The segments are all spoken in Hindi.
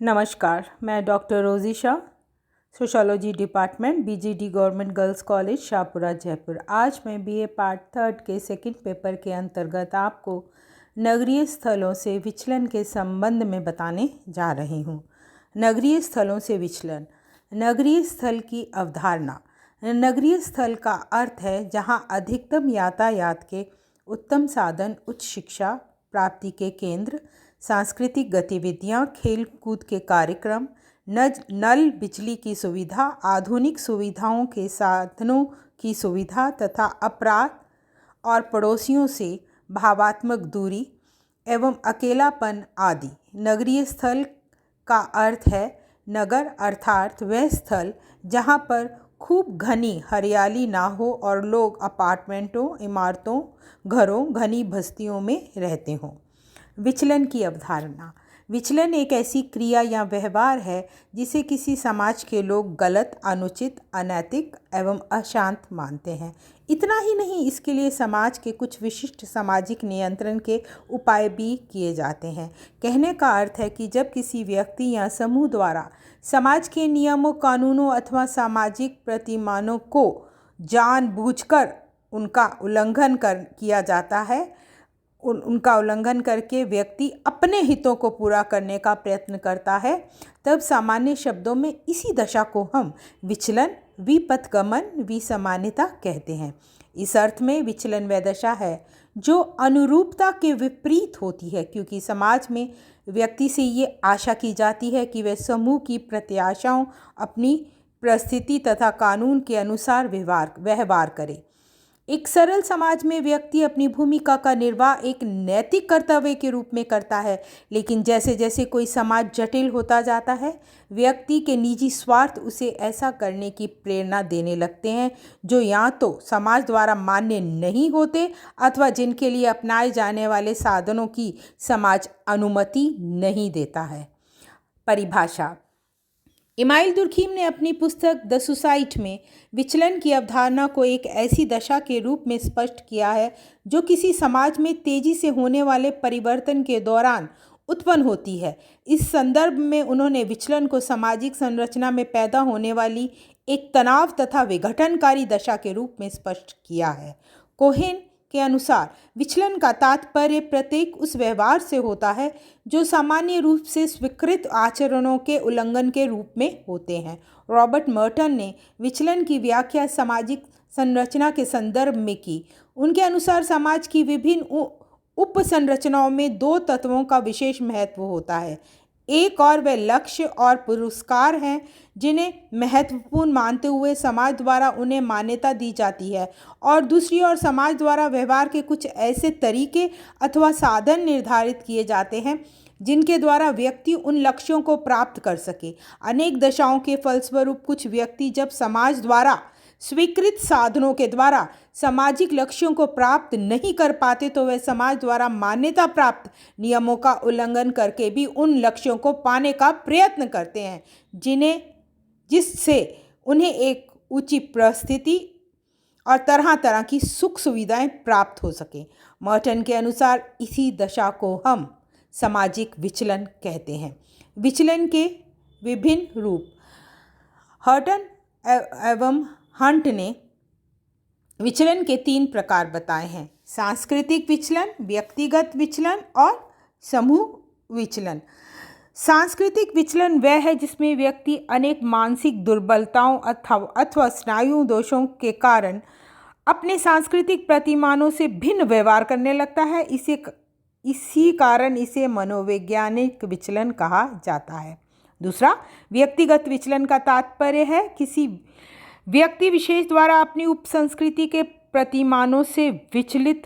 नमस्कार, मैं doctor Rosy Shah, sociology department, BGD government girls college, Shahpura, Jaipur. आज मैं बीए पार्ट 3 के सेकंड पेपर के अंतर्गत आपको नगरीय स्थलों से विचलन के संबंध में बताने जा रही हूँ। नगरीय स्थलों से विचलन। नगरीय स्थल की अवधारणा। नगरीय स्थल का अर्थ है जहाँ अधिकतम यातायात के उत्तम साधन, उच्च शिक्षा प्राप्ति के केंद्र, सांस्कृतिक गतिविधियां, खेल कूद के कार्यक्रम, नल बिजली की सुविधा, आधुनिक सुविधाओं के साधनों की सुविधा तथा अपराध और पड़ोसियों से भावात्मक दूरी एवं अकेलापन आदि। नगरीय स्थल का अर्थ है नगर अर्थात वह स्थल जहाँ पर खूब घनी हरियाली ना हो और लोग अपार्टमेंटों, इमारतों, घरों, घनी बस्तियों में रहते हों। विचलन की अवधारणा। विचलन एक ऐसी क्रिया या व्यवहार है जिसे किसी समाज के लोग गलत, अनुचित, अनैतिक एवं अशांत मानते हैं। इतना ही नहीं, इसके लिए समाज के कुछ विशिष्ट सामाजिक नियंत्रण के उपाय भी किए जाते हैं। कहने का अर्थ है कि जब किसी व्यक्ति या समूह द्वारा समाज के नियमों, कानूनों अथवा सामाजिक प्रतिमानों को जानबूझकर उनका उल्लंघन करके व्यक्ति अपने हितों को पूरा करने का प्रयत्न करता है, तब सामान्य शब्दों में इसी दशा को हम विचलन, विपथगमन, विसामान्यता कहते हैं। इस अर्थ में विचलन वह दशा है जो अनुरूपता के विपरीत होती है, क्योंकि समाज में व्यक्ति से ये आशा की जाती है कि वह समूह की प्रत्याशाओं, अपनी परिस्थिति तथा कानून के अनुसार व्यवहार करे। एक सरल समाज में व्यक्ति अपनी भूमिका का निर्वाह एक नैतिक कर्तव्य के रूप में करता है, लेकिन जैसे जैसे कोई समाज जटिल होता जाता है, व्यक्ति के निजी स्वार्थ उसे ऐसा करने की प्रेरणा देने लगते हैं जो या तो समाज द्वारा मान्य नहीं होते अथवा जिनके लिए अपनाए जाने वाले साधनों की समाज अनुमति नहीं देता है। परिभाषा। इमाइल दुर्खीम ने अपनी पुस्तक द सोसाइटी में विचलन की अवधारणा को एक ऐसी दशा के रूप में स्पष्ट किया है जो किसी समाज में तेजी से होने वाले परिवर्तन के दौरान उत्पन्न होती है। इस संदर्भ में उन्होंने विचलन को सामाजिक संरचना में पैदा होने वाली एक तनाव तथा विघटनकारी दशा के रूप में स्पष्ट किया है। कोहेन के अनुसार विचलन का तात्पर्य प्रत्येक उस व्यवहार से होता है जो सामान्य रूप से स्वीकृत आचरणों के उल्लंघन के रूप में होते हैं। रॉबर्ट मर्टन ने विचलन की व्याख्या सामाजिक संरचना के संदर्भ में की। उनके अनुसार समाज की विभिन्न उपसंरचनाओं में दो तत्वों का विशेष महत्व होता है। एक और वे लक्ष्य और पुरस्कार हैं जिन्हें महत्वपूर्ण मानते हुए समाज द्वारा उन्हें मान्यता दी जाती है, और दूसरी ओर समाज द्वारा व्यवहार के कुछ ऐसे तरीके अथवा साधन निर्धारित किए जाते हैं जिनके द्वारा व्यक्ति उन लक्ष्यों को प्राप्त कर सके। अनेक दशाओं के फलस्वरूप कुछ व्यक्ति जब समाज द्वारा स्वीकृत साधनों के द्वारा सामाजिक लक्ष्यों को प्राप्त नहीं कर पाते तो वे समाज द्वारा मान्यता प्राप्त नियमों का उल्लंघन करके भी उन लक्ष्यों को पाने का प्रयत्न करते हैं जिससे उन्हें एक उचित परिस्थिति और तरह तरह की सुख सुविधाएं प्राप्त हो सके। मर्टन के अनुसार इसी दशा को हम सामाजिक विचलन कहते हैं। विचलन के विभिन्न रूप। हर्टन एवं हंट ने विचलन के 3 प्रकार बताए हैं: सांस्कृतिक विचलन, व्यक्तिगत विचलन और समूह विचलन। सांस्कृतिक विचलन वह है जिसमें व्यक्ति अनेक मानसिक दुर्बलताओं अथवा स्नायु दोषों के कारण अपने सांस्कृतिक प्रतिमानों से भिन्न व्यवहार करने लगता है। इसी कारण इसे मनोवैज्ञानिक विचलन कहा जाता है। दूसरा, व्यक्तिगत विचलन का तात्पर्य है किसी व्यक्ति विशेष द्वारा अपनी उपसंस्कृति के प्रतिमानों से विचलित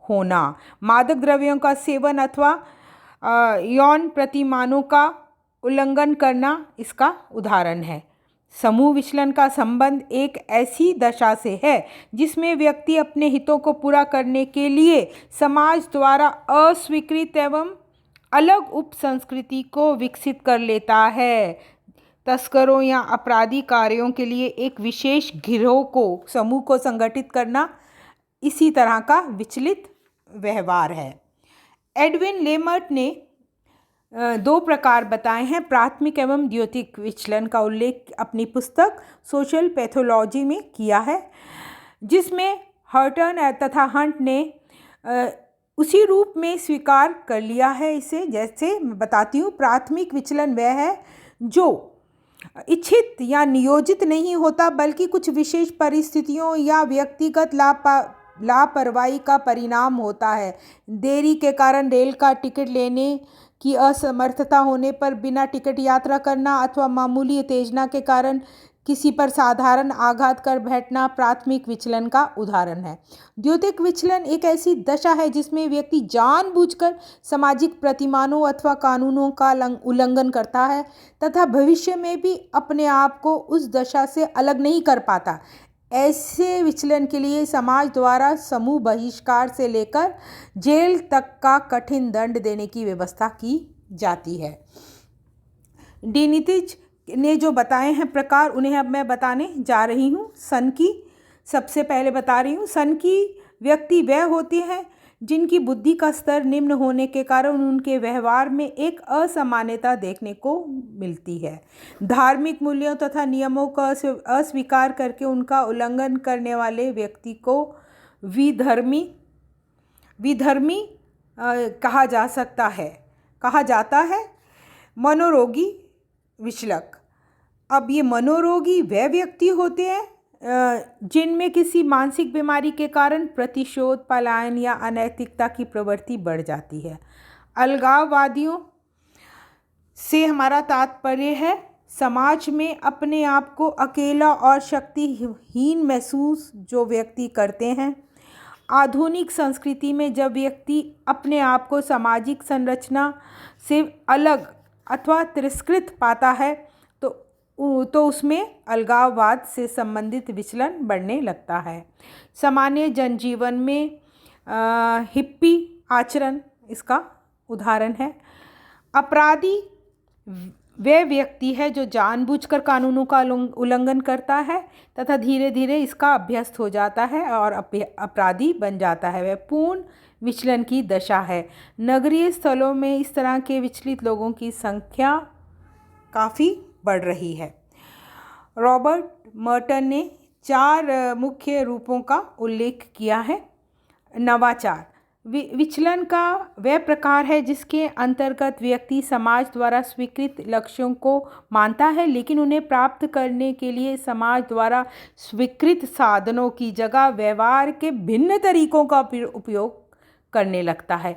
होना। मादक द्रव्यों का सेवन अथवा यौन प्रतिमानों का उल्लंघन करना इसका उदाहरण है। समूह विचलन का संबंध एक ऐसी दशा से है जिसमें व्यक्ति अपने हितों को पूरा करने के लिए समाज द्वारा अस्वीकृत एवं अलग उपसंस्कृति को विकसित कर लेता है। तस्करों या अपराधी कार्यों के लिए एक विशेष समूह को संगठित करना इसी तरह का विचलित व्यवहार है। एडविन लेमर्ट ने दो प्रकार बताए हैं। प्राथमिक एवं द्योतिक विचलन का उल्लेख अपनी पुस्तक सोशल पैथोलॉजी में किया है, जिसमें हर्टन तथा हंट ने उसी रूप में स्वीकार कर लिया है इसे। जैसे मैं बताती हूँ, प्राथमिक विचलन वह है जो इच्छित या नियोजित नहीं होता, बल्कि कुछ विशेष परिस्थितियों या व्यक्तिगत लापरवाही का परिणाम होता है। देरी के कारण रेल का टिकट लेने की असमर्थता होने पर बिना टिकट यात्रा करना, अथवा मामूली उत्तेजना के कारण किसी पर साधारण आघात कर बैठना प्राथमिक विचलन का उदाहरण है। द्योतिक विचलन एक ऐसी दशा है जिसमें व्यक्ति जानबूझकर सामाजिक प्रतिमानों अथवा कानूनों का उल्लंघन करता है तथा भविष्य में भी अपने आप को उस दशा से अलग नहीं कर पाता। ऐसे विचलन के लिए समाज द्वारा समूह बहिष्कार से लेकर जेल तक का कठिन दंड देने की व्यवस्था की जाती है। डीनितिज ने जो बताए हैं प्रकार, उन्हें अब मैं बताने जा रही हूँ। सन की सबसे पहले बता रही हूँ। सन की व्यक्ति वह होते हैं जिनकी बुद्धि का स्तर निम्न होने के कारण उनके व्यवहार में एक असामान्यता देखने को मिलती है। धार्मिक मूल्यों तथा नियमों का अस्वीकार करके उनका उल्लंघन करने वाले व्यक्ति को विधर्मी कहा जाता है। मनोरोगी विचलक, अब ये मनोरोगी वह व्यक्ति होते हैं जिनमें किसी मानसिक बीमारी के कारण प्रतिशोध, पलायन या अनैतिकता की प्रवृत्ति बढ़ जाती है। अलगाववादियों से हमारा तात्पर्य है समाज में अपने आप को अकेला और शक्तिहीन महसूस जो व्यक्ति करते हैं। आधुनिक संस्कृति में जब व्यक्ति अपने आप को सामाजिक संरचना से अलग अथवा तिरस्कृत पाता है तो उसमें अलगाववाद से संबंधित विचलन बढ़ने लगता है। सामान्य जनजीवन में हिप्पी आचरण इसका उदाहरण है। अपराधी वह व्यक्ति है जो जानबूझकर कानूनों का उल्लंघन करता है तथा धीरे धीरे इसका अभ्यस्त हो जाता है और अपराधी बन जाता है। वह पूर्ण विचलन की दशा है। नगरीय स्थलों में इस तरह के विचलित लोगों की संख्या काफ़ी बढ़ रही है। रॉबर्ट मर्टन ने 4 मुख्य रूपों का उल्लेख किया है। नवाचार विचलन का वह प्रकार है जिसके अंतर्गत व्यक्ति समाज द्वारा स्वीकृत लक्ष्यों को मानता है, लेकिन उन्हें प्राप्त करने के लिए समाज द्वारा स्वीकृत साधनों की जगह व्यवहार के भिन्न तरीकों का उपयोग करने लगता है।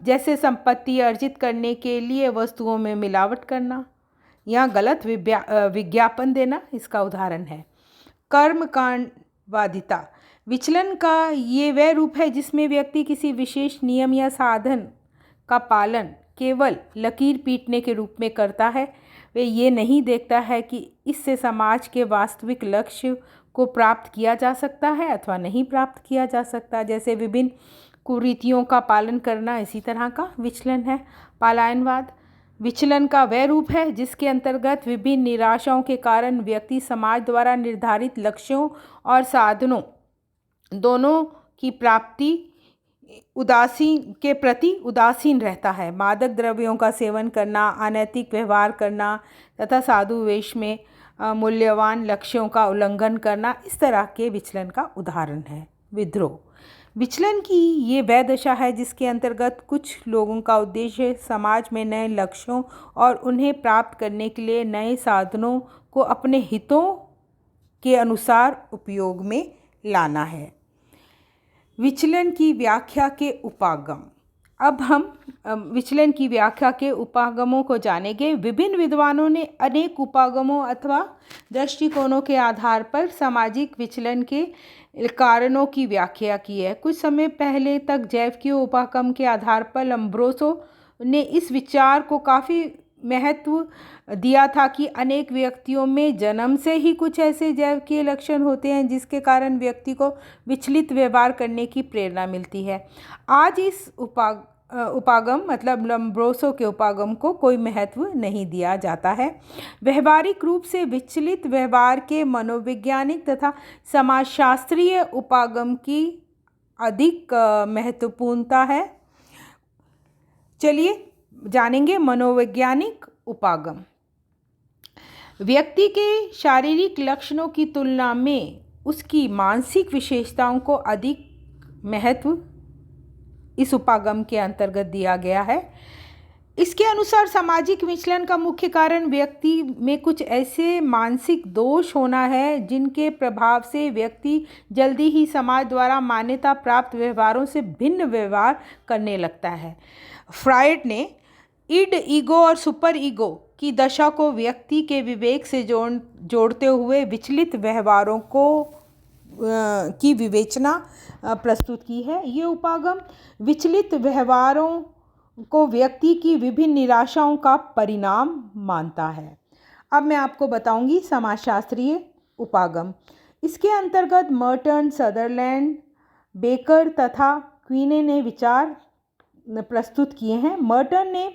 जैसे संपत्ति अर्जित करने के लिए वस्तुओं में मिलावट करना या गलत विज्ञापन देना इसका उदाहरण है। कर्मकांडवादिता विचलन का ये वह रूप है जिसमें व्यक्ति किसी विशेष नियम या साधन का पालन केवल लकीर पीटने के रूप में करता है। वे ये नहीं देखता है कि इससे समाज के वास्तविक लक्ष्य को प्राप्त किया जा सकता है अथवा नहीं प्राप्त किया जा सकता। जैसे विभिन्न कुरीतियों का पालन करना इसी तरह का विचलन है। पलायनवाद विचलन का वह रूप है जिसके अंतर्गत विभिन्न निराशाओं के कारण व्यक्ति समाज द्वारा निर्धारित लक्ष्यों और साधनों दोनों की प्राप्ति के प्रति उदासीन रहता है। मादक द्रव्यों का सेवन करना, अनैतिक व्यवहार करना तथा साधु वेश में मूल्यवान लक्ष्यों का उल्लंघन करना इस तरह के विचलन का उदाहरण है। विद्रोह विचलन की ये वह दशा है जिसके अंतर्गत कुछ लोगों का उद्देश्य समाज में नए लक्ष्यों और उन्हें प्राप्त करने के लिए नए साधनों को अपने हितों के अनुसार उपयोग में लाना है। विचलन की व्याख्या के उपागम। अब हम विचलन की व्याख्या के उपागमों को जानेंगे। विभिन्न विद्वानों ने अनेक उपागमों अथवा दृष्टिकोणों के आधार पर सामाजिक विचलन के कारणों की व्याख्या की है। कुछ समय पहले तक जैविकीय उपागम के आधार पर लम्ब्रोसो ने इस विचार को काफ़ी महत्व दिया था कि अनेक व्यक्तियों में जन्म से ही कुछ ऐसे जैविकीय लक्षण होते हैं जिसके कारण व्यक्ति को विचलित व्यवहार करने की प्रेरणा मिलती है। आज इस उपागम मतलब लम्ब्रोसो के उपागम को कोई महत्व नहीं दिया जाता है। व्यवहारिक रूप से विचलित व्यवहार के मनोवैज्ञानिक तथा समाजशास्त्रीय उपागम की अधिक महत्वपूर्णता है। चलिए जानेंगे मनोवैज्ञानिक उपागम। व्यक्ति के शारीरिक लक्षणों की तुलना में उसकी मानसिक विशेषताओं को अधिक महत्व इस उपागम के अंतर्गत दिया गया है। इसके अनुसार सामाजिक विचलन का मुख्य कारण व्यक्ति में कुछ ऐसे मानसिक दोष होना है जिनके प्रभाव से व्यक्ति जल्दी ही समाज द्वारा मान्यता प्राप्त व्यवहारों से भिन्न व्यवहार करने लगता है। फ्रायड ने इड, ईगो और सुपर ईगो की दशा को व्यक्ति के विवेक से जोड़ते हुए विचलित व्यवहारों की विवेचना प्रस्तुत की है। ये उपागम विचलित व्यवहारों को व्यक्ति की विभिन्न निराशाओं का परिणाम मानता है। अब मैं आपको बताऊंगी समाजशास्त्रीय उपागम। इसके अंतर्गत मर्टन, सदरलैंड, बेकर तथा क्वीने ने विचार प्रस्तुत किए हैं। मर्टन ने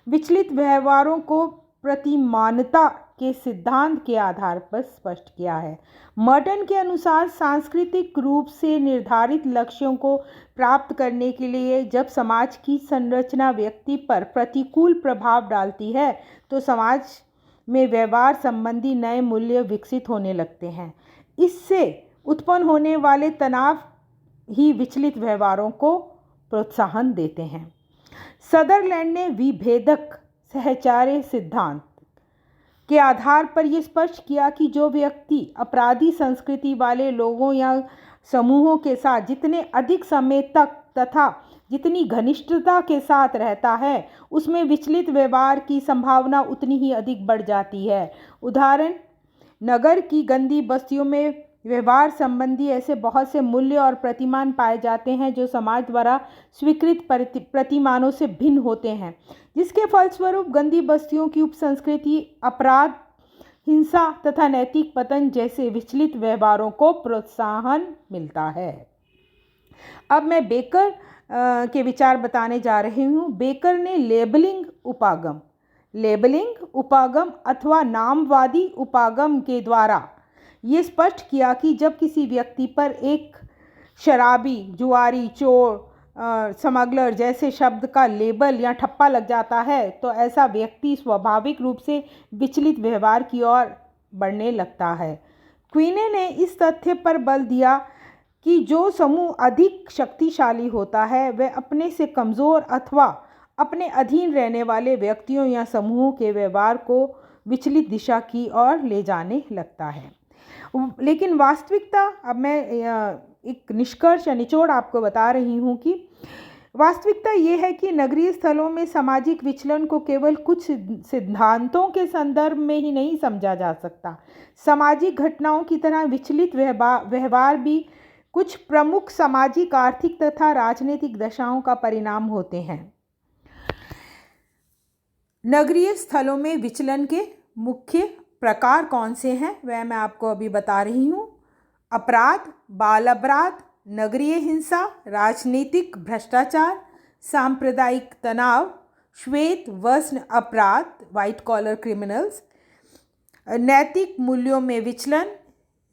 विचलित व्यवहारों को प्रतिमानता के सिद्धांत के आधार पर स्पष्ट किया है। मर्टन के अनुसार सांस्कृतिक रूप से निर्धारित लक्ष्यों को प्राप्त करने के लिए जब समाज की संरचना व्यक्ति पर प्रतिकूल प्रभाव डालती है तो समाज में व्यवहार संबंधी नए मूल्य विकसित होने लगते हैं। इससे उत्पन्न होने वाले तनाव ही विचलित व्यवहारों को प्रोत्साहन देते हैं। सदरलैंड ने विभेदक सहचार्य सिद्धांत के आधार पर यह स्पष्ट किया कि जो व्यक्ति अपराधी संस्कृति वाले लोगों या समूहों के साथ जितने अधिक समय तक तथा जितनी घनिष्ठता के साथ रहता है उसमें विचलित व्यवहार की संभावना उतनी ही अधिक बढ़ जाती है। उदाहरण, नगर की गंदी बस्तियों में व्यवहार संबंधी ऐसे बहुत से मूल्य और प्रतिमान पाए जाते हैं जो समाज द्वारा स्वीकृत प्रतिमानों से भिन्न होते हैं, जिसके फलस्वरूप गंदी बस्तियों की उपसंस्कृति अपराध, हिंसा तथा नैतिक पतन जैसे विचलित व्यवहारों को प्रोत्साहन मिलता है। अब मैं बेकर के विचार बताने जा रही हूँ। बेकर ने लेबलिंग उपागम अथवा नामवादी उपागम के द्वारा ये स्पष्ट किया कि जब किसी व्यक्ति पर एक शराबी, जुआरी, चोर, स्मगलर जैसे शब्द का लेबल या ठप्पा लग जाता है तो ऐसा व्यक्ति स्वाभाविक रूप से विचलित व्यवहार की ओर बढ़ने लगता है। क्वीने ने इस तथ्य पर बल दिया कि जो समूह अधिक शक्तिशाली होता है वह अपने से कमज़ोर अथवा अपने अधीन रहने वाले व्यक्तियों या समूहों के व्यवहार को विचलित दिशा की ओर ले जाने लगता है। लेकिन वास्तविकता, अब मैं एक निष्कर्ष या निचोड़ आपको बता रही हूँ कि वास्तविकता ये है कि नगरीय स्थलों में सामाजिक विचलन को केवल कुछ सिद्धांतों के संदर्भ में ही नहीं समझा जा सकता। सामाजिक घटनाओं की तरह विचलित व्यवहार भी कुछ प्रमुख सामाजिक, आर्थिक तथा राजनीतिक दशाओं का परिणाम होते हैं। नगरीय स्थलों में विचलन के मुख्य प्रकार कौन से हैं वह मैं आपको अभी बता रही हूँ। अपराध, बाल अपराध, नगरीय हिंसा, राजनीतिक भ्रष्टाचार, सांप्रदायिक तनाव, श्वेत वस्त्र अपराध, व्हाइट कॉलर क्रिमिनल्स, नैतिक मूल्यों में विचलन,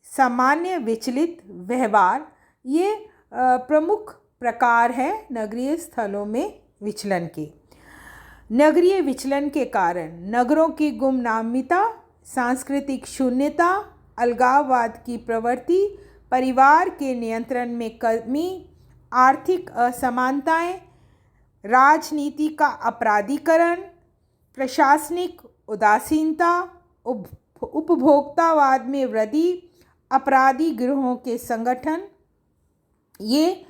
सामान्य विचलित व्यवहार, ये प्रमुख प्रकार हैं नगरीय स्थलों में विचलन के। नगरीय विचलन के कारण नगरों की गुमनामीता, सांस्कृतिक शून्यता, अलगाववाद की प्रवृत्ति, परिवार के नियंत्रण में कमी, आर्थिक असमानताएं, राजनीति का अपराधीकरण, प्रशासनिक उदासीनता, उपभोक्तावाद में वृद्धि, अपराधी गिरोहों के संगठन, ये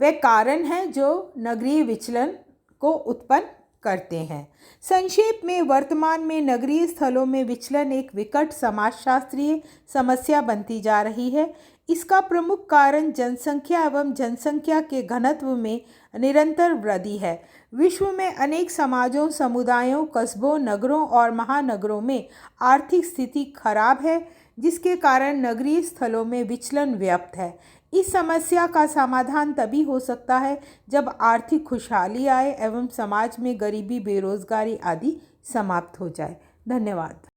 वे कारण हैं जो नगरीय विचलन को उत्पन्न करते हैं। संक्षेप में वर्तमान में नगरीय स्थलों में विचलन एक विकट समाजशास्त्रीय समस्या बनती जा रही है। इसका प्रमुख कारण जनसंख्या एवं जनसंख्या के घनत्व में निरंतर वृद्धि है। विश्व में अनेक समाजों, समुदायों, कस्बों, नगरों और महानगरों में आर्थिक स्थिति खराब है, जिसके कारण नगरीय स्थलों में विचलन व्याप्त है। इस समस्या का समाधान तभी हो सकता है जब आर्थिक खुशहाली आए एवं समाज में गरीबी, बेरोजगारी आदि समाप्त हो जाए। धन्यवाद।